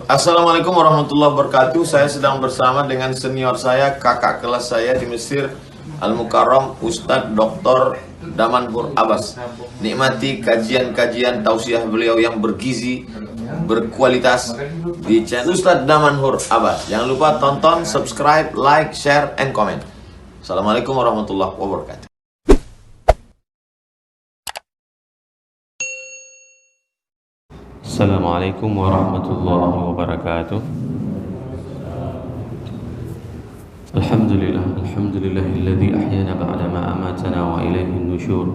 Assalamualaikum warahmatullahi wabarakatuh. Saya sedang bersama dengan senior saya, kakak kelas saya di Mesir, Al-Mukarram, Ustadz Dr. Damanhur Abbas. Nikmati kajian-kajian tausiah beliau yang bergizi, berkualitas di channel Ustadz Damanhur Abbas. Jangan lupa tonton, subscribe, like, share, and comment. Assalamualaikum warahmatullahi wabarakatuh. Assalamualaikum warahmatullahi wabarakatuh. Alhamdulillahilladzi ahyana ba'da ma amatana wa ilaihi nusyur.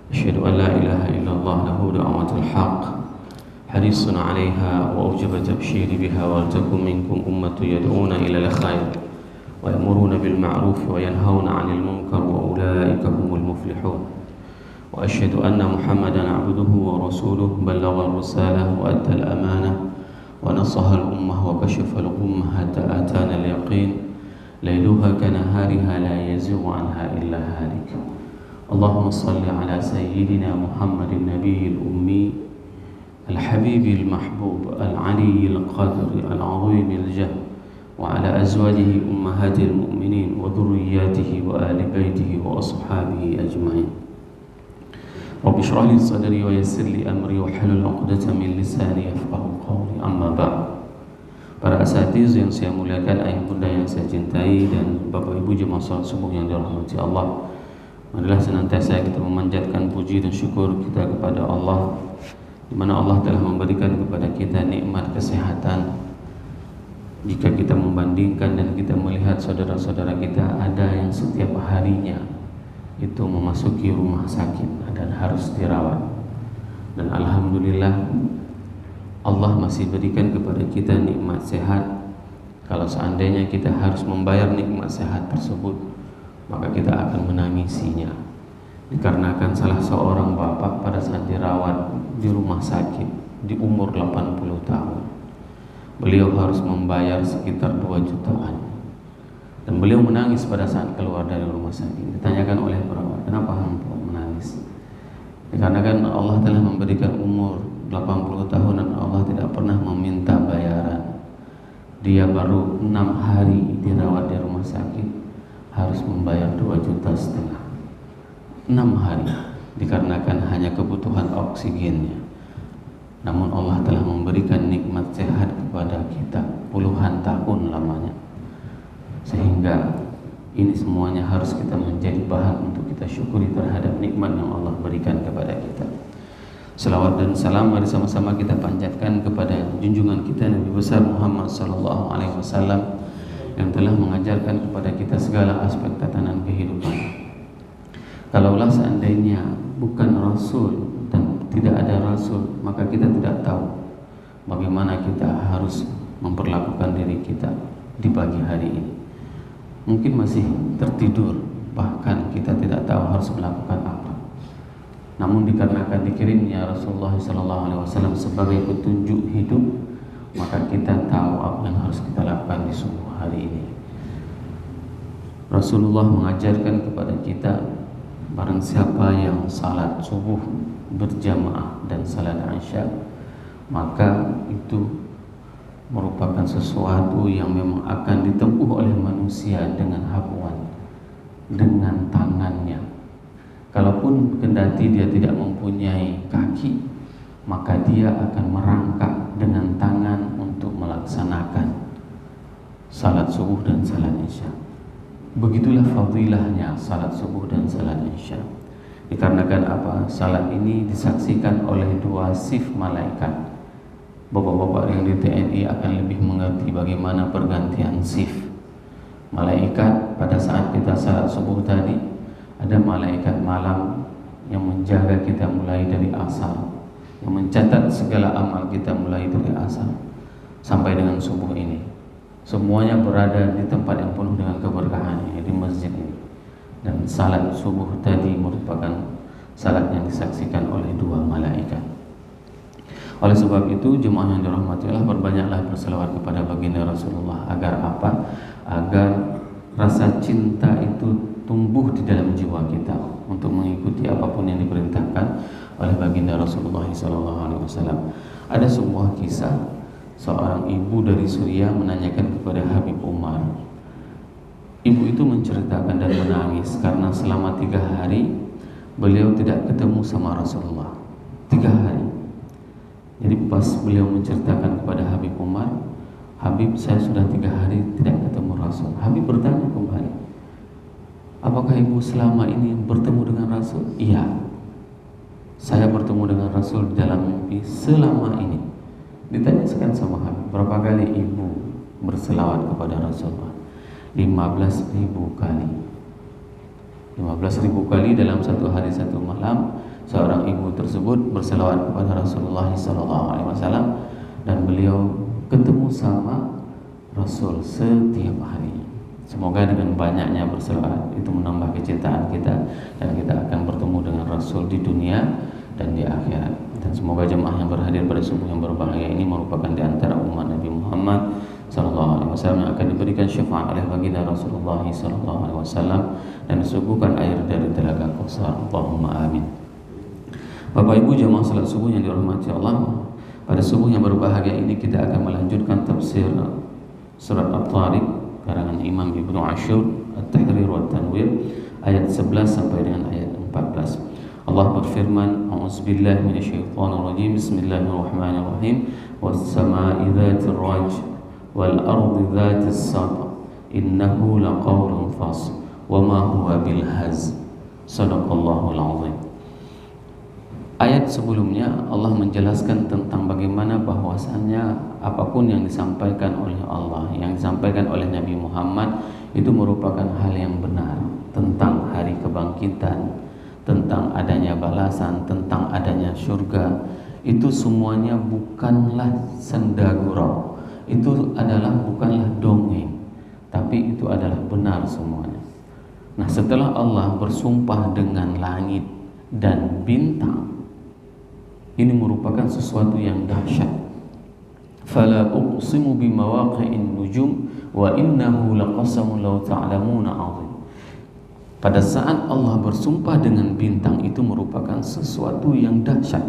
Asyhadu an la ilaha illallah lahu da'watul haqq. Harisun 'alaiha wa awjaba tabsyiri biha wa takum minkum ummatu yad'una ila al-khair wa ya'muruna bil ma'ruf wa yanhauna 'anil munkar wa ulaika humul muflihun. وأشهد أن محمدا عبده ورسوله بلغ الرسالة وأدى الأمانة ونصح الأمة وكشف الغمة حتى أتانا اليقين ليلها كنهارها لا يزيغ عنها إلا هالك. اللهم صل على سيدنا محمد النبي الأمي الحبيب المحبوب العلي القدر العظيم الجاه وعلى أزواجه أمهات المؤمنين وذرياته وآل بيته وأصحابه أجمعين. Rabbi shrah li sadri wa yassir li amri wa hlul 'uqdatam min lisani yafqahu qawli. Amma ba'd. Para asatiz yang saya muliakan, ayah bunda yang saya cintai, dan bapak ibu jemaah salat subuh yang dirahmati Allah, marilah senantiasa kita memanjatkan puji dan syukur kita kepada Allah, di mana Allah telah memberikan kepada kita nikmat kesehatan. Jika kita membandingkan dan kita melihat saudara-saudara kita ada yang setiap harinya itu memasuki rumah sakit dan harus dirawat, dan alhamdulillah Allah masih berikan kepada kita nikmat sehat. Kalau seandainya kita harus membayar nikmat sehat tersebut, maka kita akan menangisinya, dikarenakan salah seorang bapak pada saat dirawat di rumah sakit di umur 80 tahun, beliau harus membayar sekitar 2 jutaan. Dan beliau menangis pada saat keluar dari rumah sakit. Ditanyakan oleh perawat, kenapa hamba menangis? Dikarenakan Allah telah memberikan umur 80 tahun dan Allah tidak pernah meminta bayaran. Dia baru 6 hari dirawat di rumah sakit harus membayar 2,5 juta. 6 hari, dikarenakan hanya kebutuhan oksigennya. Namun Allah telah memberikan nikmat sehat kepada kita puluhan tahun lamanya, sehingga ini semuanya harus kita menjadi bahan untuk kita syukuri terhadap nikmat yang Allah berikan kepada kita. Selawat dan salam mari sama-sama kita panjatkan kepada junjungan kita Nabi besar Muhammad sallallahu alaihi wasallam yang telah mengajarkan kepada kita segala aspek tatanan kehidupan. Kalaulah seandainya bukan Rasul dan tidak ada Rasul, maka kita tidak tahu bagaimana kita harus memperlakukan diri kita di pagi hari ini. Mungkin masih tertidur, bahkan kita tidak tahu harus melakukan apa. Namun dikarenakan dikirimnya Rasulullah SAW sebagai petunjuk hidup, maka kita tahu apa yang harus kita lakukan di subuh hari ini. Rasulullah mengajarkan kepada kita, barang siapa yang salat subuh berjamaah dan salat isya, maka itu merupakan sesuatu yang memang akan ditempuh oleh manusia dengan hapuan, dengan tangannya. Kalaupun kendati dia tidak mempunyai kaki, maka dia akan merangkak dengan tangan untuk melaksanakan salat subuh dan salat isya. Begitulah fadilahnya salat subuh dan salat isya. Dikarenakan apa? Salat ini disaksikan oleh 2 shift malaikat. Bapak-bapak yang di TNI akan lebih mengerti bagaimana pergantian shift. Malaikat pada saat kita salat subuh tadi, ada malaikat malam yang menjaga kita mulai dari asar, yang mencatat segala amal kita mulai dari asar sampai dengan subuh ini. Semuanya berada di tempat yang penuh dengan keberkahan ini, di masjid ini. Dan salat subuh tadi merupakan salat yang disaksikan oleh 2 malaikat. Oleh sebab itu, jemaah yang dirahmati Allah, perbanyaklah berselawat kepada baginda Rasulullah. Agar apa? Agar rasa cinta itu tumbuh di dalam jiwa kita untuk mengikuti apapun yang diperintahkan oleh baginda Rasulullah SAW. Ada sebuah kisah seorang ibu dari Suriah menanyakan kepada Habib Umar. Ibu itu menceritakan dan menangis karena selama 3 hari beliau tidak ketemu sama Rasulullah. 3 hari. Jadi pas beliau menceritakan kepada Habib Umar, Habib, saya sudah 3 hari tidak ketemu Rasul. Habib bertanya kembali, apakah ibu selama ini bertemu dengan Rasul? Iya, saya bertemu dengan Rasul dalam mimpi selama ini. Ditanyakan sama Habib, berapa kali ibu berselawat kepada Rasulullah? 15.000 kali. 15.000 kali dalam satu hari satu malam. Seorang ibu tersebut berselawat kepada Rasulullah SAW, dan beliau ketemu sama Rasul setiap hari. Semoga dengan banyaknya berselawat itu menambah kecintaan kita, dan kita akan bertemu dengan Rasul di dunia dan di akhirat. Dan semoga jemaah yang berhadir pada subuh yang berbahagia ini merupakan di antara umat Nabi Muhammad SAW yang akan diberikan syafaat oleh baginda Rasulullah SAW dan disuguhkan air dari telaga Kautsar. Allahumma amin. Bapak Ibu jemaah salat subuh yang dirahmati Allah, pada subuh yang berbahagia ini kita akan melanjutkan tafsir surat At-Tariq karangan Imam Ibnu Ashur At-Tahrir wa Tanwir ayat 11 sampai dengan ayat 14. Allah berfirman, A'udzubillahi minasyaitonirrajim, Bismillahirrahmanirrahim, Was-samaa'i dzatir raj wal ardi dzatis sadq innahu laqawlun fasl wa ma huwa bil hazl. Shadaqallahul azim. Ayat sebelumnya Allah menjelaskan tentang bagaimana bahwasannya apapun yang disampaikan oleh Allah, yang disampaikan oleh Nabi Muhammad itu merupakan hal yang benar tentang hari kebangkitan, tentang adanya balasan, tentang adanya surga. Itu semuanya bukanlah senda gurau, itu adalah bukanlah dongeng, tapi itu adalah benar semuanya. Nah, setelah Allah bersumpah dengan langit dan bintang, ini merupakan sesuatu yang dahsyat. Fala uqsimu bimawaqi'in nujum wa innahu laqasamun law ta'lamuna 'azim. Pada saat Allah bersumpah dengan bintang, itu merupakan sesuatu yang dahsyat.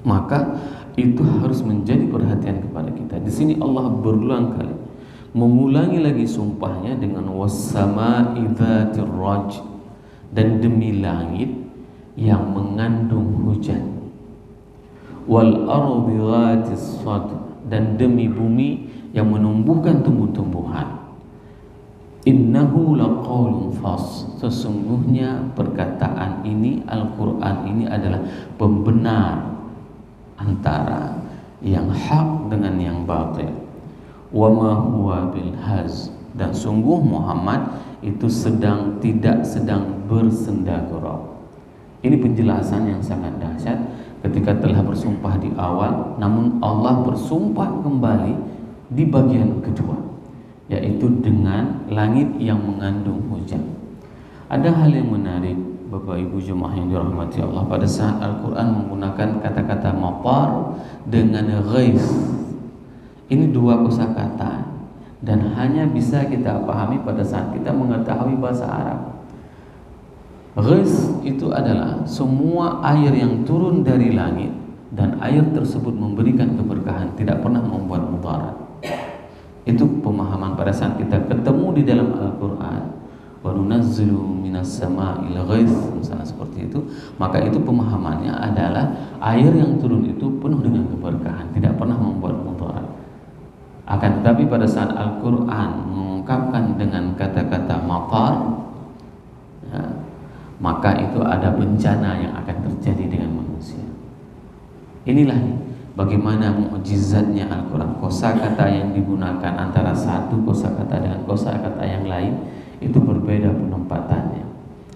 Maka itu harus menjadi perhatian kepada kita. Di sini Allah berulang kali mengulangi lagi sumpahnya dengan was-samaa'i dzatir raj, dan demi langit yang mengandung hujan, wal ardi dzatis sadq, dan demi bumi yang menumbuhkan tumbuh-tumbuhan. Innahu laqaulun fasl, sesungguhnya perkataan ini, Al-Quran ini adalah pembenar antara yang hak dengan yang batil. Wa ma huwa bil hazl, dan sungguh Muhammad itu tidak sedang bersenda gurau. Ini penjelasan yang sangat dahsyat ketika telah bersumpah di awal, namun Allah bersumpah kembali di bagian kedua, yaitu dengan langit yang mengandung hujan. Ada hal yang menarik Bapak Ibu jemaah yang dirahmati Allah, pada saat Al-Quran menggunakan kata-kata matar dengan ghaith. Ini dua kosakata dan hanya bisa kita pahami pada saat kita mengetahui bahasa Arab. Ghaith itu adalah semua air yang turun dari langit, dan air tersebut memberikan keberkahan, tidak pernah membuat mudarat. Itu pemahaman pada saat kita ketemu di dalam Al-Quran, wa nunazzilu minas sama'il ghaith, misalnya seperti itu, maka itu pemahamannya adalah air yang turun itu penuh dengan keberkahan, tidak pernah membuat mudarat. Akan tetapi pada saat Al-Quran mengungkapkan dengan kata-kata matar, ya, maka itu ada bencana yang akan terjadi dengan manusia. Inilah bagaimana mukjizatnya Al-Quran. Kosakata yang digunakan antara satu kosakata dengan kosakata yang lain itu berbeda penempatannya,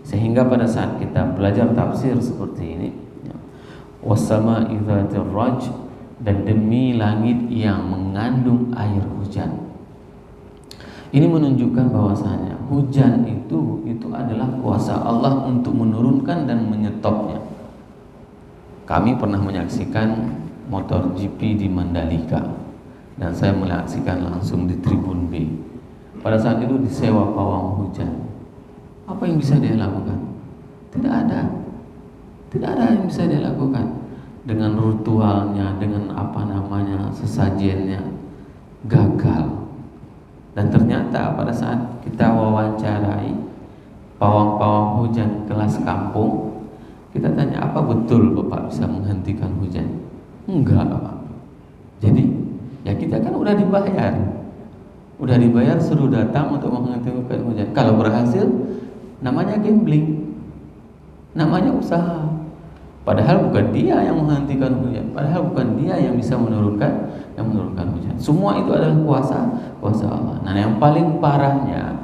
sehingga pada saat kita belajar tafsir seperti ini, was-samaa'i dzatir raj, dan demi langit yang mengandung air hujan. Ini menunjukkan bahwasanya hujan itu adalah kuasa Allah untuk menurunkan dan menyetopnya. Kami pernah menyaksikan motor GP di Mandalika, dan saya menyaksikan langsung di Tribun B. Pada saat itu disewa pawang hujan. Apa yang bisa dia lakukan? Tidak ada yang bisa dia lakukan. dengan ritualnya, dengan apa namanya sesajennya gagal. Dan ternyata pada saat kita wawancarai pawang-pawang hujan kelas kampung, kita tanya, apa betul Bapak bisa menghentikan hujan? Enggak, Pak. Jadi ya kita kan udah dibayar suruh datang untuk menghentikan hujan. Kalau berhasil namanya gambling, namanya usaha. Padahal bukan dia yang menghentikan hujan, padahal bukan dia yang bisa menurunkan hujan. Semua itu adalah kuasa Allah. Nah, yang paling parahnya,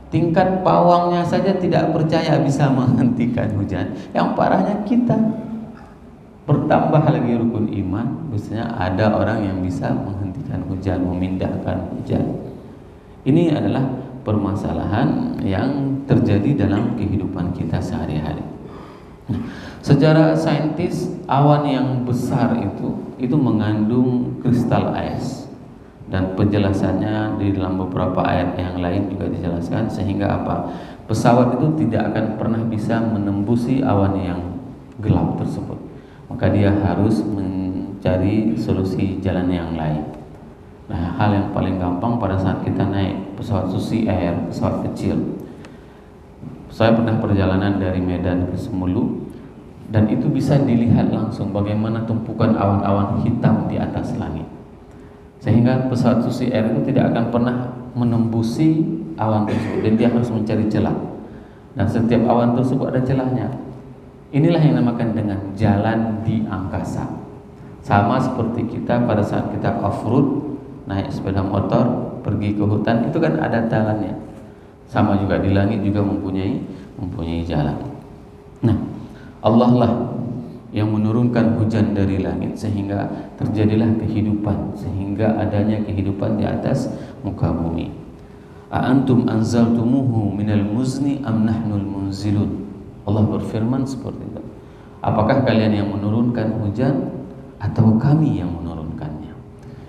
tingkat pawangnya saja tidak percaya bisa menghentikan hujan. Yang parahnya kita. Bertambah lagi rukun iman, biasanya ada orang yang bisa menghentikan hujan, memindahkan hujan. Ini adalah permasalahan yang terjadi dalam kehidupan kita sehari-hari. Secara saintis, awan yang besar itu mengandung kristal es, dan penjelasannya di dalam beberapa ayat yang lain juga dijelaskan, sehingga apa? Pesawat itu tidak akan pernah bisa menembusi awan yang gelap tersebut. Maka dia harus mencari solusi jalan yang lain. Nah, hal yang paling gampang pada saat kita naik pesawat Susi Air, pesawat kecil. Saya pernah perjalanan dari Medan ke Semulu, dan itu bisa dilihat langsung bagaimana tumpukan awan-awan hitam di atas langit. Sehingga pesawat Susi Air itu tidak akan pernah menembusi awan tersebut, dan dia harus mencari celah. Dan setiap awan tersebut ada celahnya. Inilah yang dinamakan dengan jalan di angkasa. Sama seperti kita pada saat kita off-road, naik sepeda motor, pergi ke hutan, itu kan ada jalannya. Sama juga di langit juga mempunyai jalan. Nah, Allah lah yang menurunkan hujan dari langit sehingga terjadilah kehidupan, sehingga adanya kehidupan di atas muka bumi. A antum anzaltumuhu minal muzni am nahnul munzilun. Allah berfirman seperti itu. Apakah kalian yang menurunkan hujan atau kami yang menurunkannya?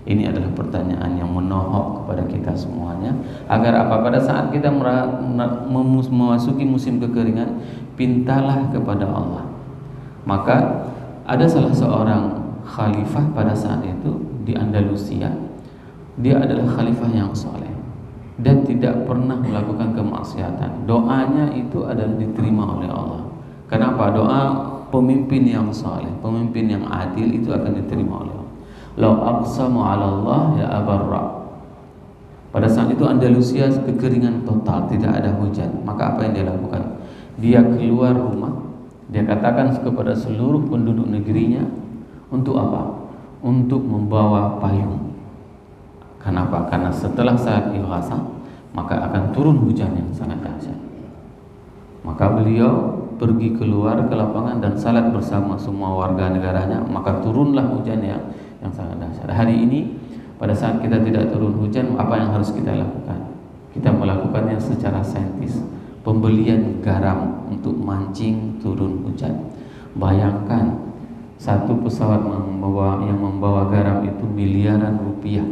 Ini adalah pertanyaan yang menohok kepada kita semuanya, agar apa? Pada saat kita memasuki musim kekeringan, pintalah kepada Allah. Maka ada salah seorang khalifah pada saat itu di Andalusia. Dia adalah khalifah yang soleh dan tidak pernah melakukan kemaksiatan. Doanya itu adalah diterima oleh Allah. Kenapa? Doa pemimpin yang soleh, pemimpin yang adil itu akan diterima oleh Allah. Lau aqsamu 'ala Allah ya abarra. Pada saat itu Andalusia kekeringan total, tidak ada hujan. Maka apa yang dia lakukan? Dia keluar rumah, dia katakan kepada seluruh penduduk negerinya, untuk apa? Untuk membawa payung. Kenapa? Karena setelah saat ighasah maka akan turun hujan yang sangat dahsyat. Maka beliau pergi keluar ke lapangan dan salat bersama semua warga negaranya, maka turunlah hujan yang sangat dahsyat. Hari ini pada saat kita tidak turun hujan, apa yang harus kita lakukan? Kita melakukannya secara saintis, pembelian garam untuk mancing turun hujan. Bayangkan satu pesawat yang membawa garam itu miliaran rupiah.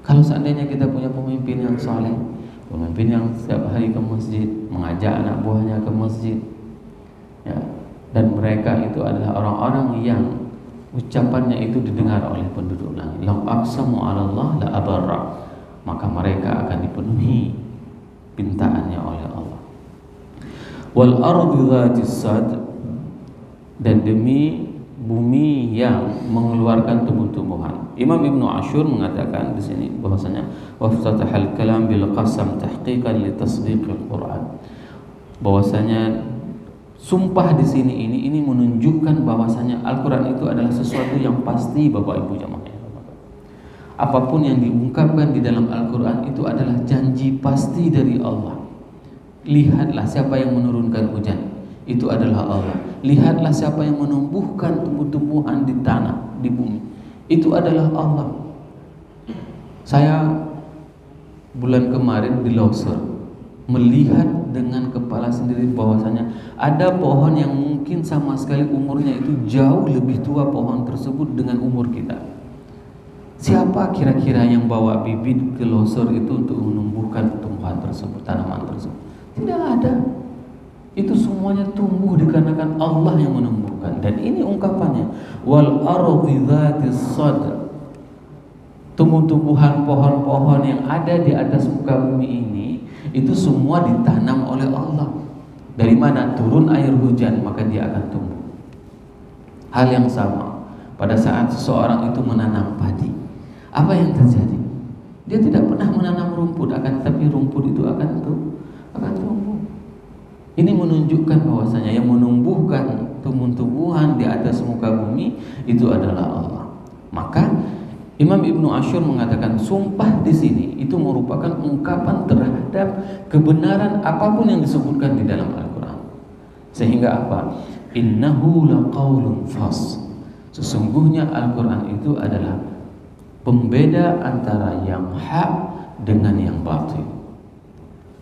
Kalau seandainya kita punya pemimpin yang saleh, pemimpin yang setiap hari ke masjid, mengajak anak buahnya ke masjid, ya, dan mereka itu adalah orang-orang yang ucapannya itu didengar oleh penduduk langit. Lau aqsamu 'ala Allah la abarra. Maka mereka akan dipenuhi pintaannya oleh Allah. Wal ardi dzatis sad, dan demi bumi yang mengeluarkan tumbuh-tumbuhan. Imam Ibnu Ashur mengatakan di sini bahwasanya waftatahal kalam bil qasam tahqiqan li tasdiqil Quran. Bahwasanya sumpah di sini ini menunjukkan bahwasanya Al-Quran itu adalah sesuatu yang pasti, Bapak Ibu jamaah. Apapun yang diungkapkan di dalam Al-Quran itu adalah janji pasti dari Allah. Lihatlah siapa yang menurunkan hujan, itu adalah Allah. Lihatlah siapa yang menumbuhkan tumbuh-tumbuhan di tanah, di bumi, itu adalah Allah. Saya bulan kemarin di Loser melihat dengan kepala sendiri bahwasanya ada pohon yang mungkin sama sekali umurnya itu jauh lebih tua pohon tersebut dengan umur kita. Siapa kira-kira yang bawa bibit ke Loser itu untuk menumbuhkan tumbuhan tersebut, tanaman tersebut? Tidak ada. Itu semuanya tumbuh dikarenakan Allah yang menumbuh. menentukan. Dan ini ungkapannya, wal ardi dzatis sadr. Tumbuh-tumbuhan, pohon-pohon yang ada di atas muka bumi ini itu semua ditanam oleh Allah. Dari mana turun air hujan maka dia akan tumbuh. Hal yang sama pada saat seseorang itu menanam padi, apa yang terjadi? Dia tidak pernah menanam rumput, akan tapi rumput itu akan tumbuh. Ini menunjukkan bahwasanya yang menumbuhkan tumbuh-tumbuhan di atas muka bumi itu adalah Allah. Maka Imam Ibnu Ashur mengatakan sumpah di sini itu merupakan ungkapan terhadap kebenaran apapun yang disebutkan di dalam Al-Quran. Sehingga apa? Innahu laqaulun fas. Sesungguhnya Al-Quran itu adalah pembeda antara yang hak dengan yang batil.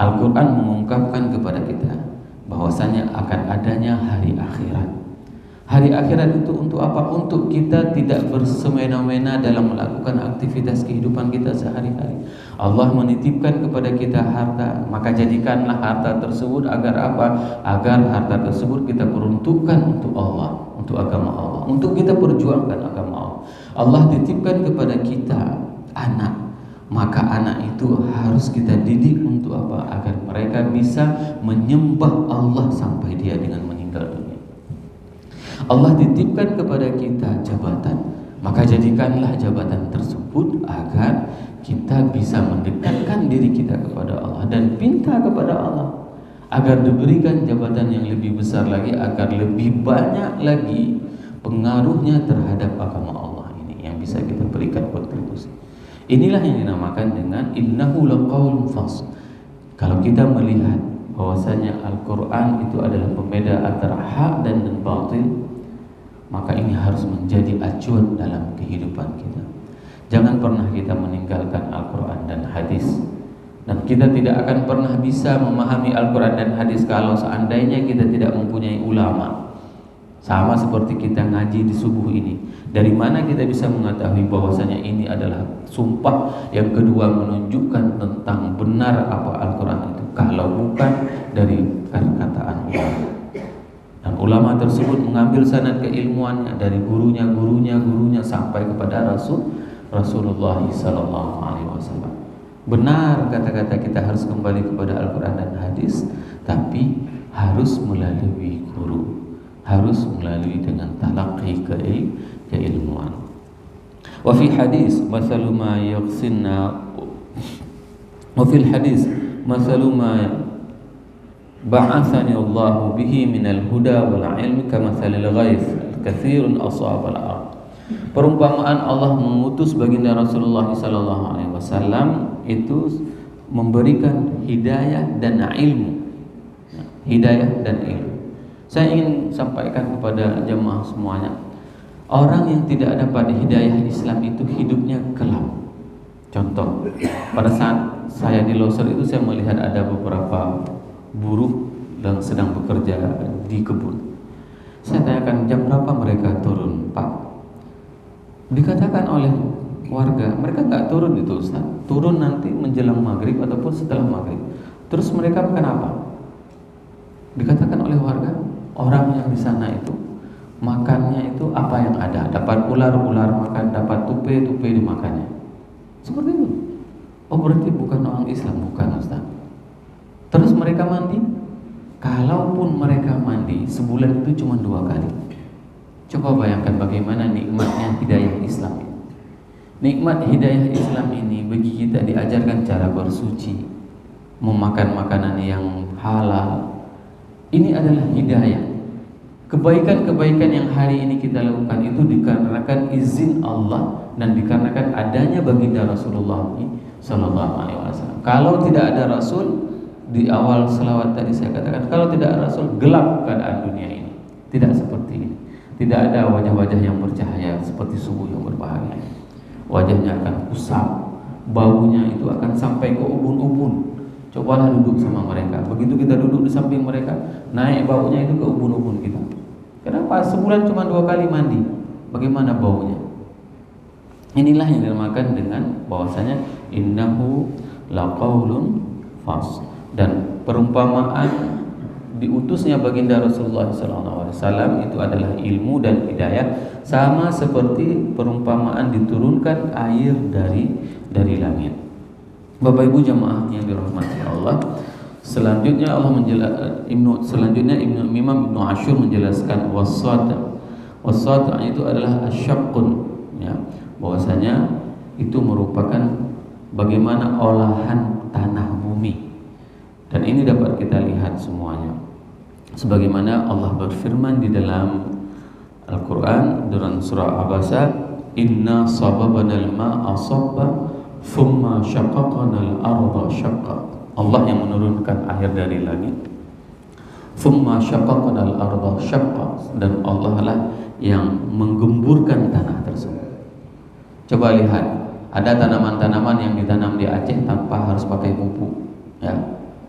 Al-Quran mengungkapkan kepada kita bahwasanya akan adanya hari akhirat. Hari akhirat itu untuk apa? Untuk kita tidak bersemena-mena dalam melakukan aktivitas kehidupan kita sehari-hari. Allah menitipkan kepada kita harta, maka jadikanlah harta tersebut agar apa? Agar harta tersebut kita peruntukkan untuk Allah, untuk agama Allah, untuk kita perjuangkan agama Allah. Allah titipkan kepada kita anak, maka anak itu harus kita didik untuk apa? Agar mereka bisa menyembah Allah sampai dia dengan meninggal dunia. Allah titipkan kepada kita jabatan, maka jadikanlah jabatan tersebut agar kita bisa mendekatkan diri kita kepada Allah dan minta kepada Allah agar diberikan jabatan yang lebih besar lagi, agar lebih banyak lagi pengaruhnya terhadap agama Allah ini yang bisa kita berikan kontribusi. Inilah yang dinamakan dengan innahu laqaulun fasl. Kalau kita melihat bahwasanya Al-Quran itu adalah pembeda antara hak dan batil, maka ini harus menjadi acuan dalam kehidupan kita. Jangan pernah kita meninggalkan Al-Quran dan hadis. Dan kita tidak akan pernah bisa memahami Al-Quran dan hadis kalau seandainya kita tidak mempunyai ulama. Sama seperti kita ngaji di subuh ini. Dari mana kita bisa mengetahui bahwasanya ini adalah sumpah yang kedua menunjukkan tentang benar apa Al-Quran itu, kalau bukan dari perkataan ulama. Dan ulama tersebut mengambil sanad keilmuannya dari gurunya sampai kepada Rasulullah sallallahu alaihi wasallam. Benar kata-kata kita harus kembali kepada Al-Quran dan hadis, tapi harus melalui guru, harus melalui dengan talaqi keilmuan. Wa fi hadis masalu ma yaghsinna wa fil hadis masalu ma ba'athani Allah bihi minal huda wal ilmi kamathalil ghaith katsirun asabal ard. Perumpamaan Allah mengutus baginda Rasulullah sallallahu alaihi wasallam itu memberikan hidayah dan ilmu. Hidayah dan ilmu. Saya ingin sampaikan kepada jemaah semuanya, orang yang tidak dapat hidayah Islam itu hidupnya kelam. Contoh, pada saat saya di Loser itu saya melihat ada beberapa buruh yang sedang bekerja di kebun. Saya tanyakan jam berapa mereka turun, Pak? Dikatakan oleh warga, mereka nggak turun itu Ustaz, turun nanti menjelang maghrib ataupun setelah maghrib. Terus mereka makan apa? Dikatakan oleh warga, orang yang di sana itu makannya itu apa yang ada, dapat ular-ular makan, dapat tupe dimakannya. Seperti itu. Oh berarti bukan orang Islam, bukan Ustaz. Terus mereka mandi, kalaupun mereka mandi sebulan itu cuma 2 kali. Coba bayangkan bagaimana nikmatnya hidayah Islam ini. Nikmat hidayah Islam ini bagi kita diajarkan cara bersuci, memakan makanan yang halal. Ini adalah hidayah. Kebaikan-kebaikan yang hari ini kita lakukan itu dikarenakan izin Allah dan dikarenakan adanya baginda Rasulullah sallallahu alaihi wasallam. Kalau tidak ada Rasul, di awal selawat tadi saya katakan, kalau tidak ada Rasul gelap keadaan dunia ini. Tidak seperti ini. Tidak ada wajah-wajah yang bercahaya seperti subuh yang berbahaya. Wajahnya akan kusam, baunya itu akan sampai ke ubun-ubun. Cobalah duduk sama mereka. Begitu kita duduk di samping mereka, naik baunya itu ke ubun-ubun kita. Kenapa? Sebulan cuma 2 kali mandi. Bagaimana baunya? Inilah yang dinamakan dengan bahwasanya innahu laqaulun fas. Dan perumpamaan diutusnya baginda Rasulullah SAW itu adalah ilmu dan hidayah, sama seperti perumpamaan diturunkan air dari langit. Bapak Ibu jamaah yang dirahmati Allah, selanjutnya Imam Ibnu Ashur menjelaskan wasad itu adalah asyaqqun, ya, bahwasanya itu merupakan bagaimana olahan tanah bumi. Dan ini dapat kita lihat semuanya. Sebagaimana Allah berfirman di dalam Al-Quran dalam surah Abasa, Inna sababanal ma'a sabba thumma syaqaqanal arda syaqqa. Allah yang menurunkan air dari langit. Thumma syaqaqanal arda syaqqa, dan Allah lah yang menggemburkan tanah tersebut. Coba lihat, ada tanaman-tanaman yang ditanam di Aceh tanpa harus pakai pupuk, ya.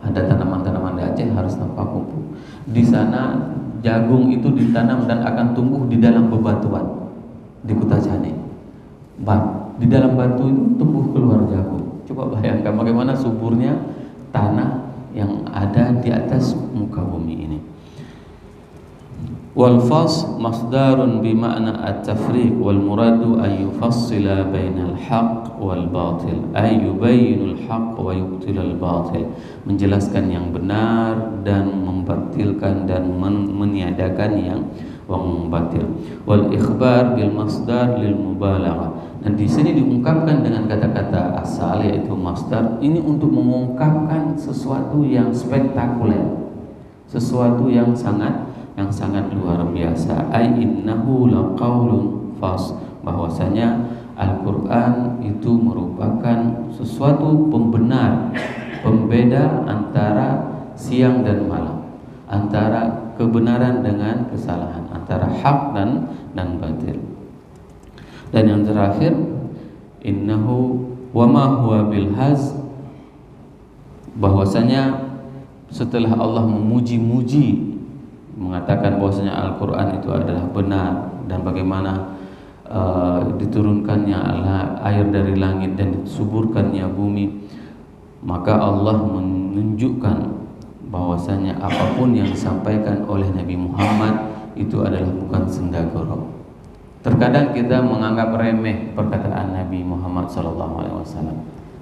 Ada tanaman-tanaman di Aceh harus tanpa pupuk. Di sana jagung itu ditanam dan akan tumbuh di dalam bebatuan di Kutajane. Di dalam batu itu tumbuh keluar jagung. Coba bayangkan bagaimana suburnya tanah yang ada di atas muka bumi ini. Wal fas masdarun bima'na at-tafriq wal muradu an yufassila bainal haqq wal batil, ay yubayyinul haqq wa yubtilal batil, menjelaskan yang benar dan membatilkan dan meniadakan yang batil. Wal ikhbar bil masdar lil mubalaghah, dan di sini diungkapkan dengan kata-kata asal yaitu masdar ini untuk mengungkapkan sesuatu yang spektakuler, sesuatu yang sangat luar biasa. Ai innahu laqaulun fas, bahwasanya Al-Qur'an itu merupakan sesuatu pembenar, pembeda antara siang dan malam, antara kebenaran dengan kesalahan, antara hak dan batil. Dan yang terakhir, innahu wama huwa bil haz, bahwasanya setelah Allah memuji-muji, mengatakan bahwasanya Al-Quran itu adalah benar dan bagaimana diturunkannya air dari langit dan disuburkannya bumi, maka Allah menunjukkan bahwasanya apapun yang disampaikan oleh Nabi Muhammad itu adalah bukan sendagoro. Terkadang kita menganggap remeh perkataan Nabi Muhammad SAW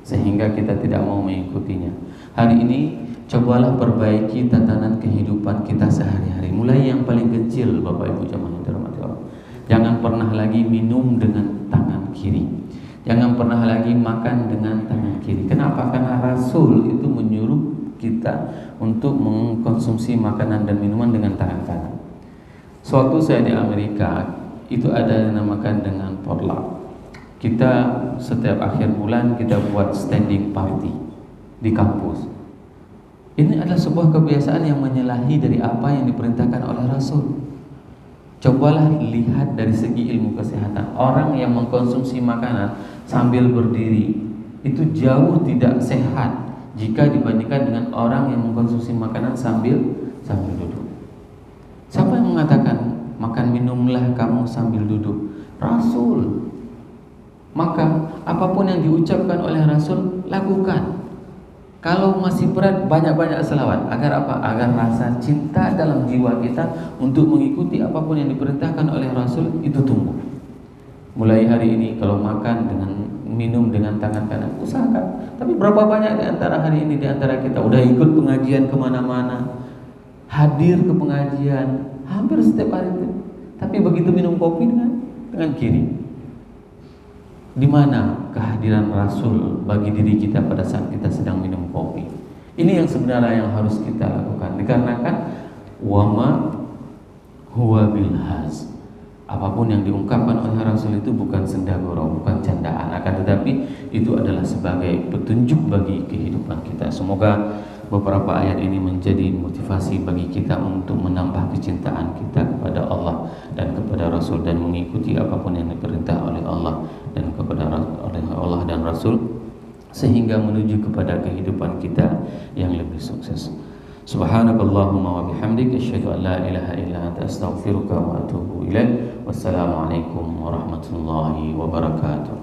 sehingga kita tidak mau mengikutinya. Hari ini cobalah perbaiki tatanan kehidupan kita sehari-hari, mulai yang paling kecil. Bapak Ibu jamaah yang dirahmati Allah, jangan pernah lagi minum dengan tangan kiri, jangan pernah lagi makan dengan tangan kiri. Kenapa? Karena Rasul itu menyuruh kita untuk mengkonsumsi makanan dan minuman dengan tangan kanan. Suatu saya di Amerika, itu ada yang dinamakan dengan potluck. Kita setiap akhir bulan kita buat standing party di kampus. Ini adalah sebuah kebiasaan yang menyalahi dari apa yang diperintahkan oleh Rasul. Cobalah lihat dari segi ilmu kesehatan. Orang yang mengkonsumsi makanan sambil berdiri itu jauh tidak sehat jika dibandingkan dengan orang yang mengkonsumsi makanan sambil duduk. Siapa yang mengatakan makan minumlah kamu sambil duduk? Rasul. Maka apapun yang diucapkan oleh Rasul lakukan. Kalau masih berat, banyak-banyak selawat. Agar apa? Agar rasa cinta dalam jiwa kita untuk mengikuti apapun yang diperintahkan oleh Rasul itu tumbuh. Mulai hari ini kalau makan dengan minum dengan tangan kanan, usahakan. Tapi berapa banyak di antara hari ini di antara kita udah ikut pengajian kemana-mana, hadir ke pengajian hampir setiap hari itu. Tapi begitu minum kopi dengan kiri. Di mana kehadiran Rasul bagi diri kita pada saat kita sedang minum kopi? Ini yang sebenarnya yang harus kita lakukan. Dikarenakan wama huwa bil haz, apapun yang diungkapkan oleh Rasul itu bukan sendagoro, bukan candaan, akan tetapi itu adalah sebagai petunjuk bagi kehidupan kita. Semoga beberapa ayat ini menjadi motivasi bagi kita untuk menambah kecintaan kita kepada Allah dan kepada Rasul, dan mengikuti apapun yang diperintah oleh Allah dan kepada Allah dan Rasul, sehingga menuju kepada kehidupan kita yang lebih sukses. Subhanakallahumma wa bihamdik, asyhadu an la ilaha illa anta, astaghfiruka wa atubu ilaik. Wassalamualaikum warahmatullahi wabarakatuh.